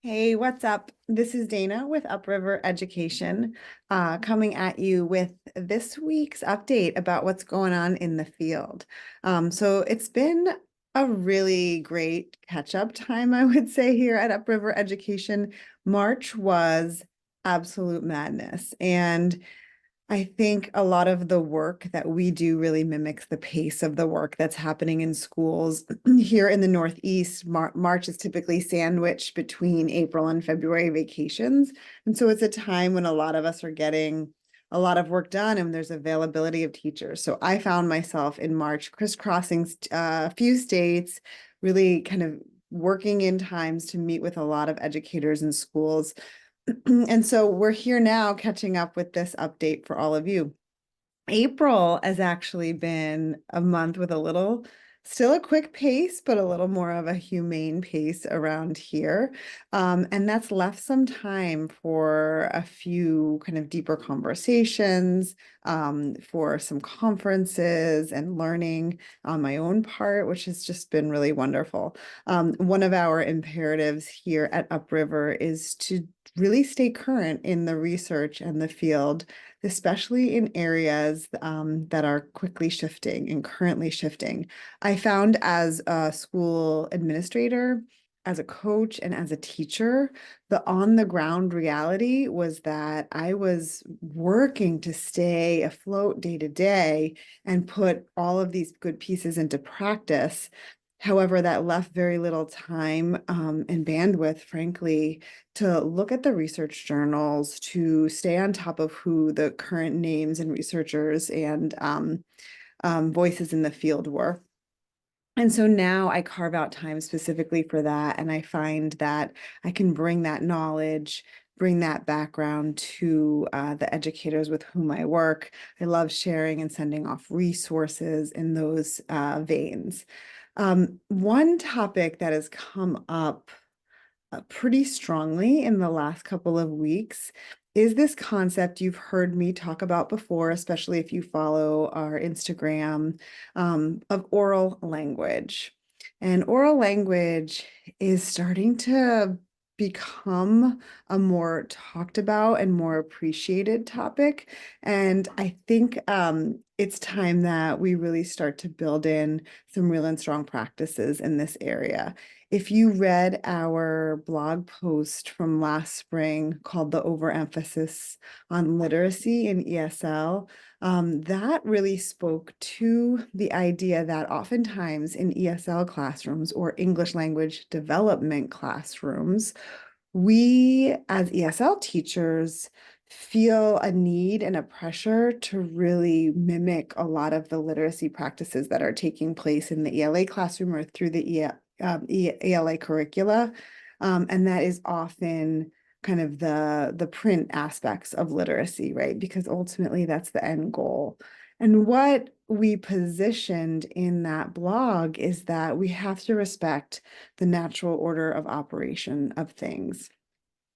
Hey, what's up? This is Dana with Upriver Education, coming at you with this week's update about what's going on in the field. So it's been a really great catch-up time, I would say, here at Upriver Education. March was absolute madness, and I think a lot of the work that we do really mimics the pace of the work that's happening in schools here in the Northeast. March is typically sandwiched between April and February vacations. And so it's a time when a lot of us are getting a lot of work done and there's availability of teachers. So I found myself in March crisscrossing a few states, really kind of working in times to meet with a lot of educators and schools. And so we're here now catching up with this update for all of you. April has actually been a month with still a quick pace, but a little more of a humane pace around here. And that's left some time for a few kind of deeper conversations, for some conferences and learning on my own part, which has just been really wonderful. One of our imperatives here at Upriver is to really stay current in the research and the field, especially in areas that are quickly shifting and currently shifting. I found as a school administrator, as a coach, and as a teacher, the on-the-ground reality was that I was working to stay afloat day to day and put all of these good pieces into practice. However, that left very little time and bandwidth, frankly, to look at the research journals, to stay on top of who the current names and researchers and voices in the field were. And so now I carve out time specifically for that. And I find that I can bring that knowledge, bring that background to the educators with whom I work. I love sharing and sending off resources in those veins. One topic that has come up pretty strongly in the last couple of weeks is this concept you've heard me talk about before, especially if you follow our Instagram, of oral language. And oral language is starting to become a more talked about and more appreciated topic. And I think it's time that we really start to build in some real and strong practices in this area. If you read our blog post from last spring called The Overemphasis on Literacy in ESL, that really spoke to the idea that oftentimes in ESL classrooms or English language development classrooms, we as ESL teachers feel a need and a pressure to really mimic a lot of the literacy practices that are taking place in the ELA classroom or through the ELA curricula. And that is often kind of the print aspects of literacy, right? Because ultimately that's the end goal. And what we positioned in that blog is that we have to respect the natural order of operation of things.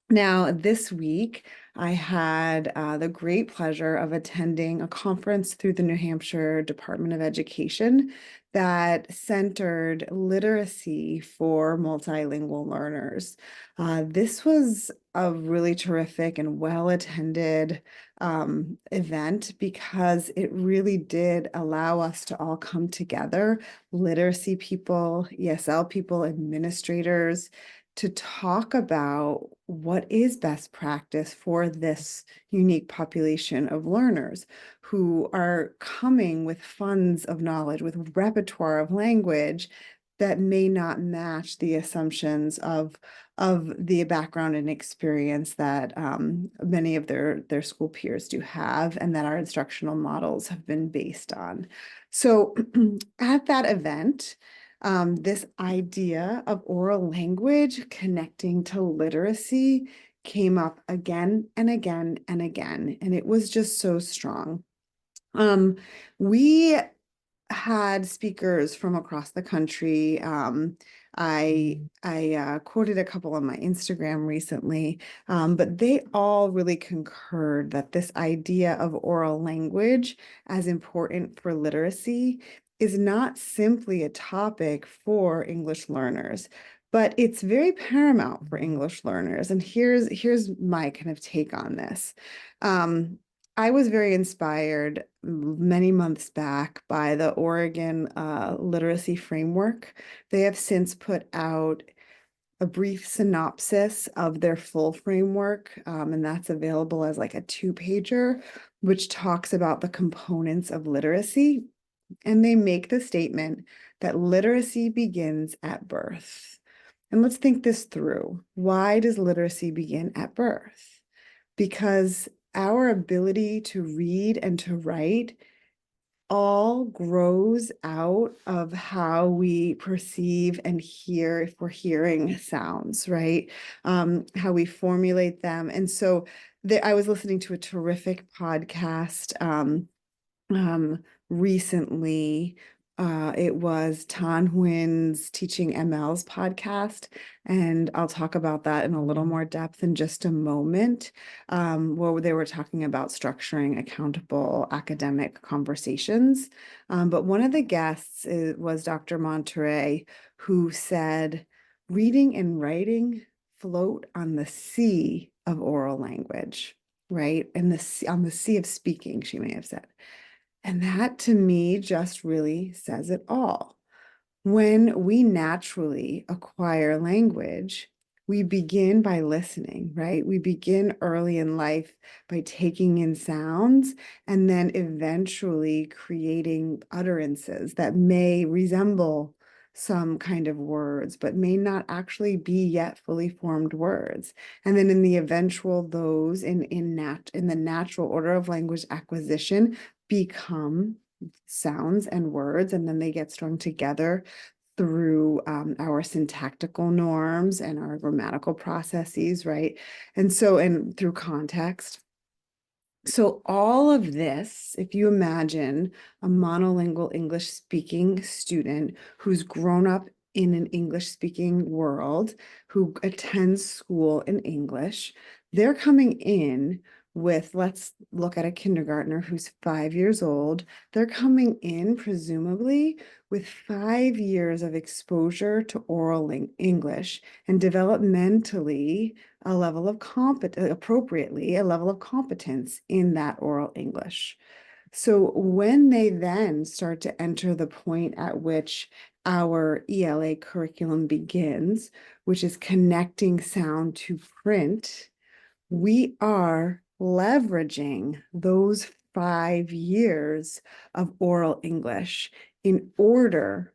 Now, this week, I had the great pleasure of attending a conference through the New Hampshire Department of Education that centered literacy for multilingual learners. This was a really terrific and well-attended event because it really did allow us to all come together, literacy people, ESL people, administrators, to talk about what is best practice for this unique population of learners who are coming with funds of knowledge, with repertoire of language that may not match the assumptions of the background and experience that many of their school peers do have and that our instructional models have been based on. So at that event, this idea of oral language connecting to literacy came up again and again and again, and it was just so strong. We had speakers from across the country. I quoted a couple on my Instagram recently, but they all really concurred that this idea of oral language as important for literacy is not simply a topic for English learners, but it's very paramount for English learners. And here's my kind of take on this. I was very inspired many months back by the Oregon Literacy Framework. They have since put out a brief synopsis of their full framework, and that's available as like a two-pager, which talks about the components of literacy. And they make the statement that literacy begins at birth. And let's think this through. Why does literacy begin at birth? Because our ability to read and to write all grows out of how we perceive and hear if we're hearing sounds, right? How we formulate them. And so I was listening to a terrific podcast recently. It was Tan Huynh Teaching ML's podcast, and I'll talk about that in a little more depth in just a moment, where they were talking about structuring accountable academic conversations. But one of the guests was Dr. Monterey, who said, reading and writing float on the sea of oral language, right? And on the sea of speaking, she may have said. And that to me just really says it all. When we naturally acquire language, we begin by listening, right? We begin early in life by taking in sounds and then eventually creating utterances that may resemble some kind of words, but may not actually be yet fully formed words. And then in the eventual, those in the natural order of language acquisition become sounds and words, and then they get strung together through our syntactical norms and our grammatical processes, right? And through context. So all of this, if you imagine a monolingual English speaking student who's grown up in an English speaking world, who attends school in English, they're coming in with, let's look at a kindergartner who's 5 years old. They're coming in presumably with 5 years of exposure to oral English and developmentally a level of appropriately a level of competence in that oral English. So when they then start to enter the point at which our ELA curriculum begins, which is connecting sound to print, we are leveraging those 5 years of oral English in order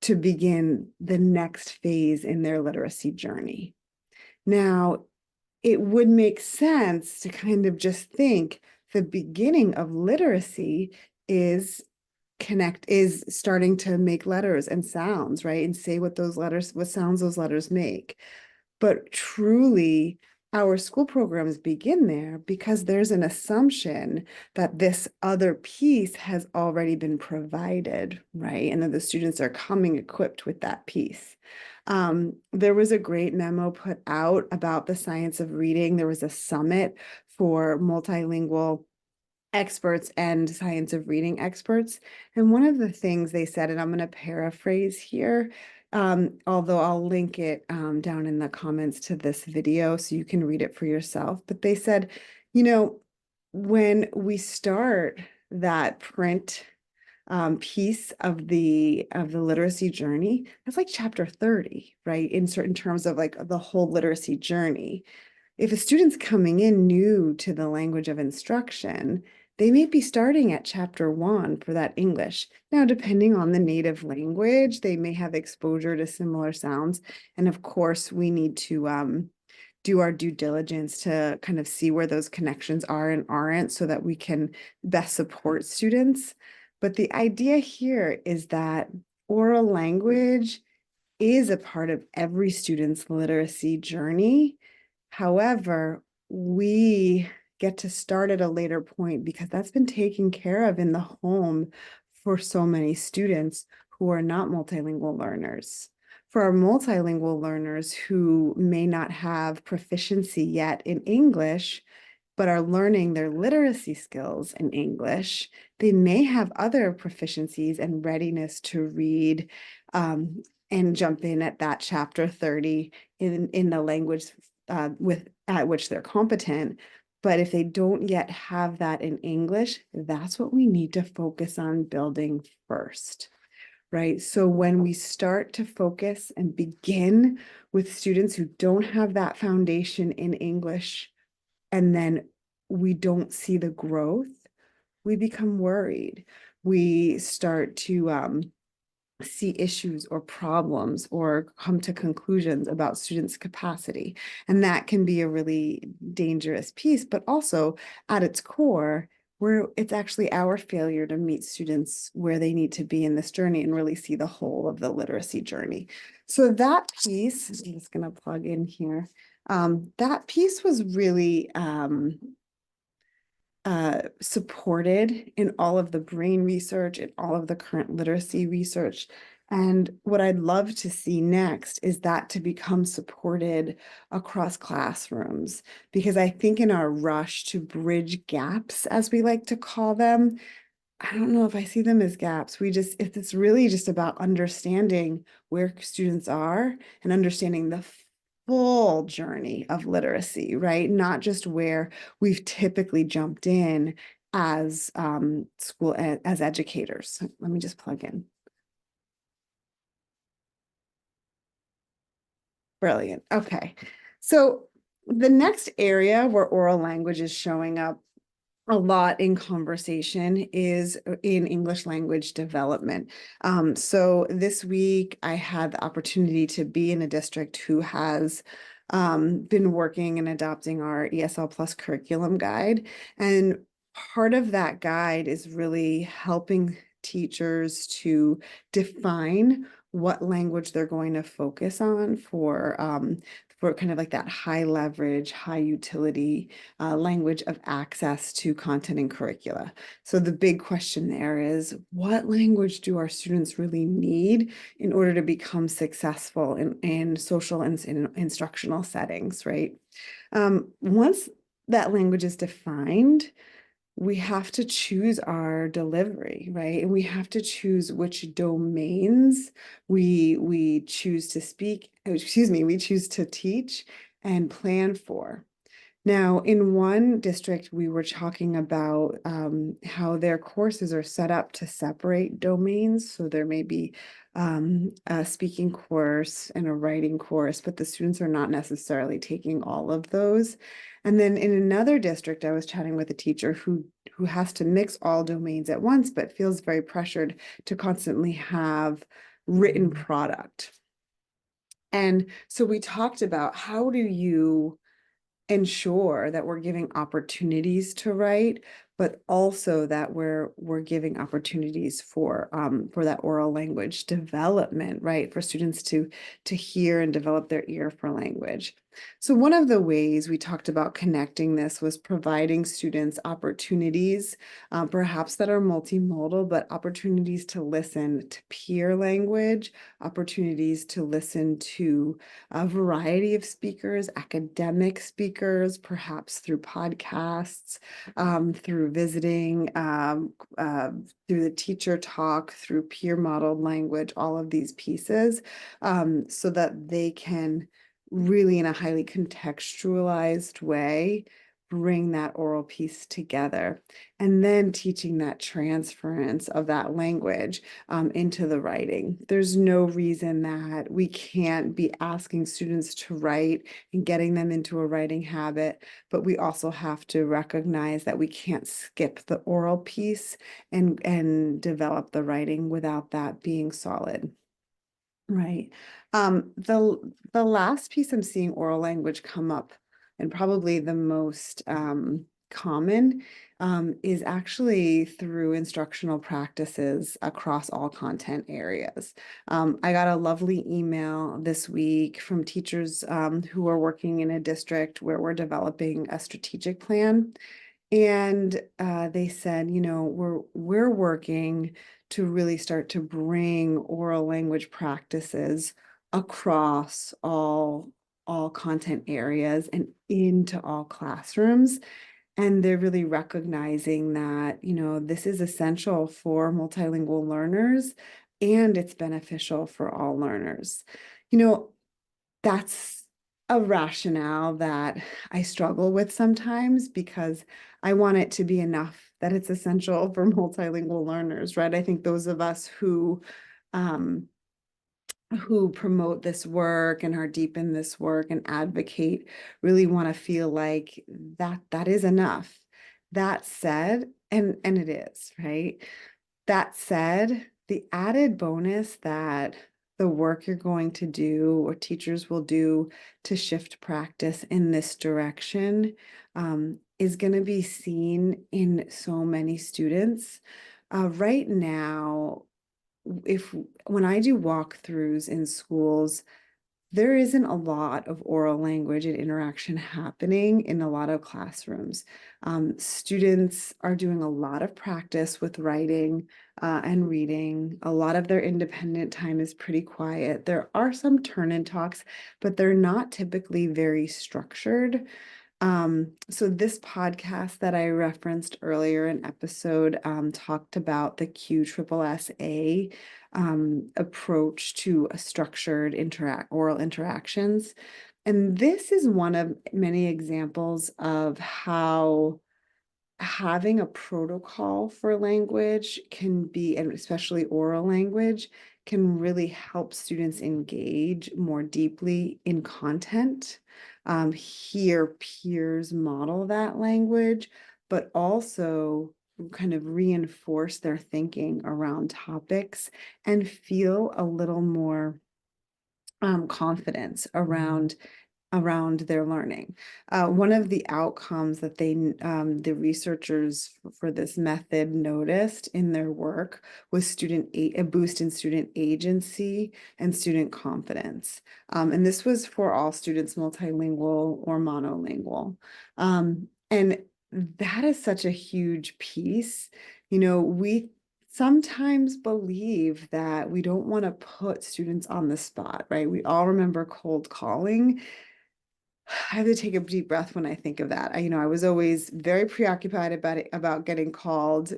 to begin the next phase in their literacy journey. Now, it would make sense to kind of just think the beginning of literacy is starting to make letters and sounds, right? And say what sounds those letters make. But truly, our school programs begin there because there's an assumption that this other piece has already been provided, right? And that the students are coming equipped with that piece. There was a great memo put out about the science of reading. There was a summit for multilingual experts and science of reading experts. And one of the things they said, and I'm going to paraphrase here, although I'll link it down in the comments to this video so you can read it for yourself. But they said, when we start that print piece of the literacy journey, that's like chapter 30, right? In certain terms of like the whole literacy journey. If a student's coming in new to the language of instruction, they may be starting at chapter 1 for that English. Now, depending on the native language, they may have exposure to similar sounds. And of course, we need to do our due diligence to kind of see where those connections are and aren't so that we can best support students. But the idea here is that oral language is a part of every student's literacy journey. However, we get to start at a later point because that's been taken care of in the home for so many students who are not multilingual learners. For our multilingual learners who may not have proficiency yet in English, but are learning their literacy skills in English, they may have other proficiencies and readiness to read and jump in at that chapter 30 in the language at which they're competent. But if they don't yet have that in English, that's what we need to focus on building first, right? So when we start to focus and begin with students who don't have that foundation in English, and then we don't see the growth, we become worried. We start to see issues or problems or come to conclusions about students' capacity. And that can be a really dangerous piece, but also at its core, where it's actually our failure to meet students where they need to be in this journey and really see the whole of the literacy journey. So that piece, I'm just going to plug in here. That piece was really supported in all of the brain research and all of the current literacy research. And what I'd love to see next is that to become supported across classrooms, because I think in our rush to bridge gaps, as we like to call them, I don't know if I see them as gaps. It's really just about understanding where students are and understanding the full journey of literacy, right? Not just where we've typically jumped in as as educators. Let me just plug in. Brilliant. Okay. So the next area where oral language is showing up a lot in conversation is in English language development. So this week I had the opportunity to be in a district who has been working and adopting our ESL Plus curriculum guide. And part of that guide is really helping teachers to define what language they're going to focus on for kind of like that high leverage, high utility language of access to content and curricula. So the big question there is, what language do our students really need in order to become successful in social and in instructional settings, right? Once that language is defined, we have to choose our delivery, right? And we have to choose which domains we choose to speak, we choose to teach and plan for. Now, in one district, we were talking about how their courses are set up to separate domains. So there may be a speaking course and a writing course, but the students are not necessarily taking all of those. And then in another district, I was chatting with a teacher who has to mix all domains at once, but feels very pressured to constantly have written product. And so we talked about, how do you ensure that we're giving opportunities to write, but also that we're giving opportunities for that oral language development, right? For students to hear and develop their ear for language. So one of the ways we talked about connecting this was providing students opportunities, perhaps that are multimodal, but opportunities to listen to peer language, opportunities to listen to a variety of speakers, academic speakers, perhaps through podcasts, through visiting, through the teacher talk, through peer modeled language, all of these pieces, so that they can really, in a highly contextualized way, bring that oral piece together, and then teaching that transference of that language into the writing. There's no reason that we can't be asking students to write and getting them into a writing habit, but we also have to recognize that we can't skip the oral piece and develop the writing without that being solid. Right. The last piece I'm seeing oral language come up, and probably the most common, is actually through instructional practices across all content areas. I got a lovely email this week from teachers who are working in a district where we're developing a strategic plan. And they said, we're working to really start to bring oral language practices across all content areas and into all classrooms. And they're really recognizing that, this is essential for multilingual learners, and it's beneficial for all learners. That's a rationale that I struggle with sometimes because I want it to be enough that it's essential for multilingual learners, right? I think those of us um, who promote this work and are deep in this work and advocate really want to feel like that is enough. That said, and it is, right? That said, the added bonus that the work you're going to do or teachers will do to shift practice in this direction is going to be seen in so many students. Right now, when I do walkthroughs in schools, there isn't a lot of oral language and interaction happening in a lot of classrooms. Students are doing a lot of practice with writing and reading. A lot of their independent time is pretty quiet. There are some turn-in talks, but they're not typically very structured. So this podcast that I referenced earlier in episode talked about the QSSSA approach to a structured oral interactions. And this is one of many examples of how having a protocol for language can be, and especially oral language, can really help students engage more deeply in content, hear peers model that language, but also kind of reinforce their thinking around topics and feel a little more confidence around their learning. One of the outcomes that the researchers for this method noticed in their work was a boost in student agency and student confidence. And this was for all students, multilingual or monolingual. And that is such a huge piece. We sometimes believe that we don't want to put students on the spot, right? We all remember cold calling. I have to take a deep breath when I think of that. I was always very preoccupied about getting called,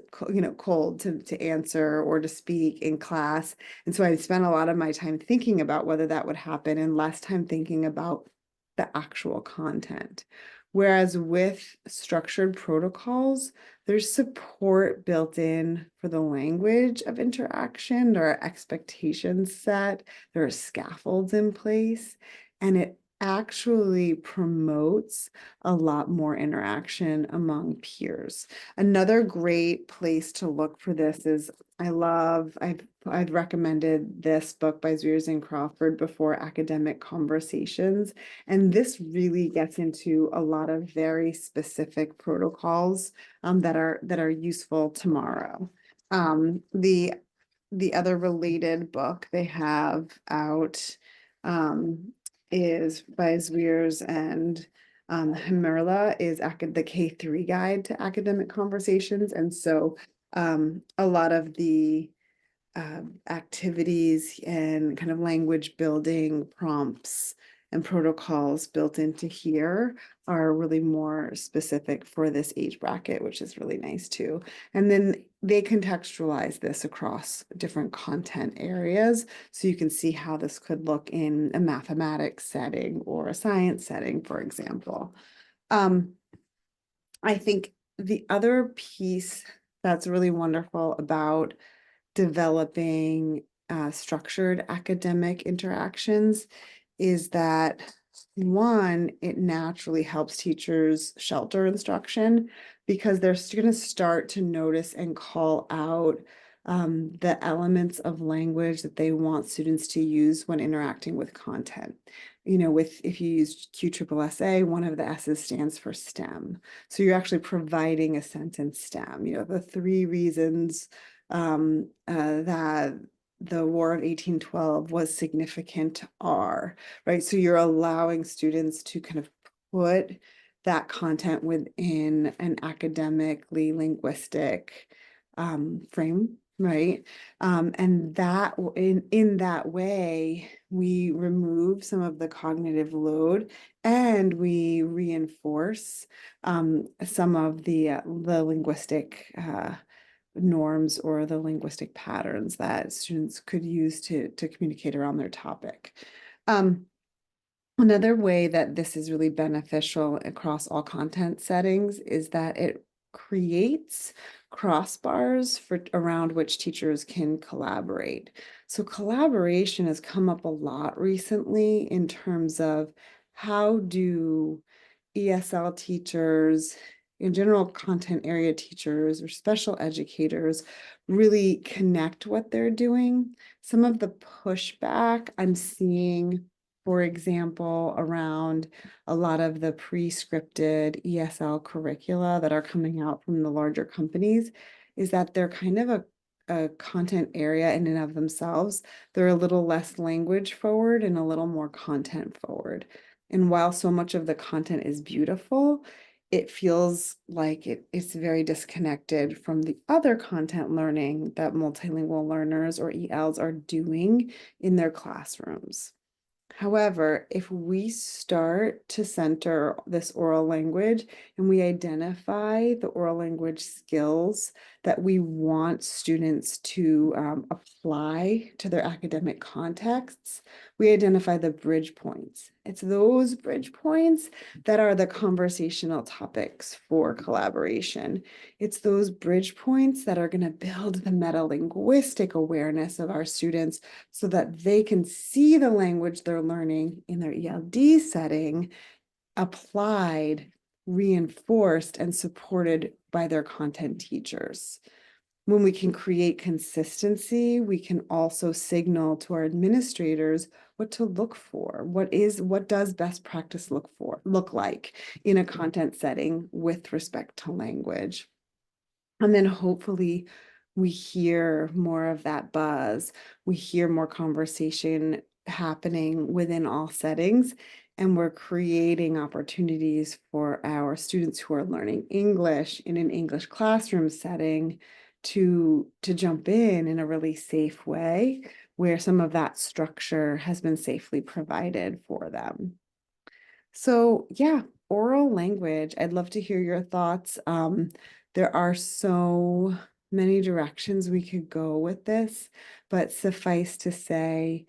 cold to answer or to speak in class. And so I spent a lot of my time thinking about whether that would happen and less time thinking about the actual content. Whereas with structured protocols, there's support built in for the language of interaction. There are expectations set, there are scaffolds in place, and it actually promotes a lot more interaction among peers. Another great place to look for this is I've recommended this book by Zwiers and Crawford before, Academic Conversations, and this really gets into a lot of very specific protocols that are useful tomorrow. The other related book they have out is by Zwiers and Hamerla, is the K3 guide to academic conversations. And so a lot of the activities and kind of language building prompts and protocols built into here are really more specific for this age bracket, which is really nice too. And then they contextualize this across different content areas. So you can see how this could look in a mathematics setting or a science setting, for example. I think the other piece that's really wonderful about developing structured academic interactions is that, one, it naturally helps teachers shelter instruction because they're going to start to notice and call out the elements of language that they want students to use when interacting with content. If you use QSSSA, one of the S's stands for STEM. So you're actually providing a sentence STEM, the 3 reasons that the War of 1812 was significant are, right? So you're allowing students to kind of put that content within an academically linguistic frame, right? And that in that way, we remove some of the cognitive load and we reinforce some of the linguistic norms or the linguistic patterns that students could use to communicate around their topic. Another way that this is really beneficial across all content settings is that it creates crossbars for around which teachers can collaborate. So collaboration has come up a lot recently in terms of how do ESL teachers, in general content area teachers or special educators really connect what they're doing. Some of the pushback I'm seeing, for example, around a lot of the pre-scripted ESL curricula that are coming out from the larger companies is that they're kind of a content area in and of themselves. They're a little less language forward and a little more content forward. And while so much of the content is beautiful, it feels like it's very disconnected from the other content learning that multilingual learners or ELs are doing in their classrooms. However, if we start to center this oral language and we identify the oral language skills that we want students to apply to their academic contexts, we identify the bridge points. It's those bridge points that are the conversational topics for collaboration. It's those bridge points that are going to build the meta-linguistic awareness of our students so that they can see the language they're learning in their ELD setting applied, reinforced, and supported by their content teachers. When we can create consistency, we can also signal to our administrators what to look for. What does best practice look like in a content setting with respect to language? And then hopefully we hear more of that buzz. We hear more conversation happening within all settings, and we're creating opportunities for our students who are learning English in an English classroom setting to jump in a really safe way where some of that structure has been safely provided for them. So yeah, oral language. I'd love to hear your thoughts. There are so many directions we could go with this, but suffice to say,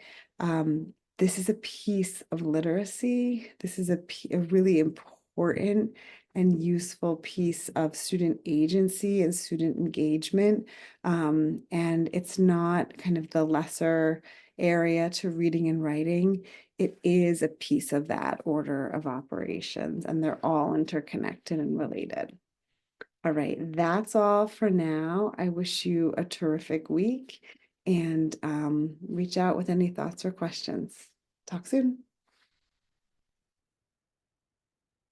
this is a piece of literacy. This is a really important and useful piece of student agency and student engagement. And it's not kind of the lesser area to reading and writing. It is a piece of that order of operations, and they're all interconnected and related. All right, that's all for now. I wish you a terrific week and reach out with any thoughts or questions. Talk soon.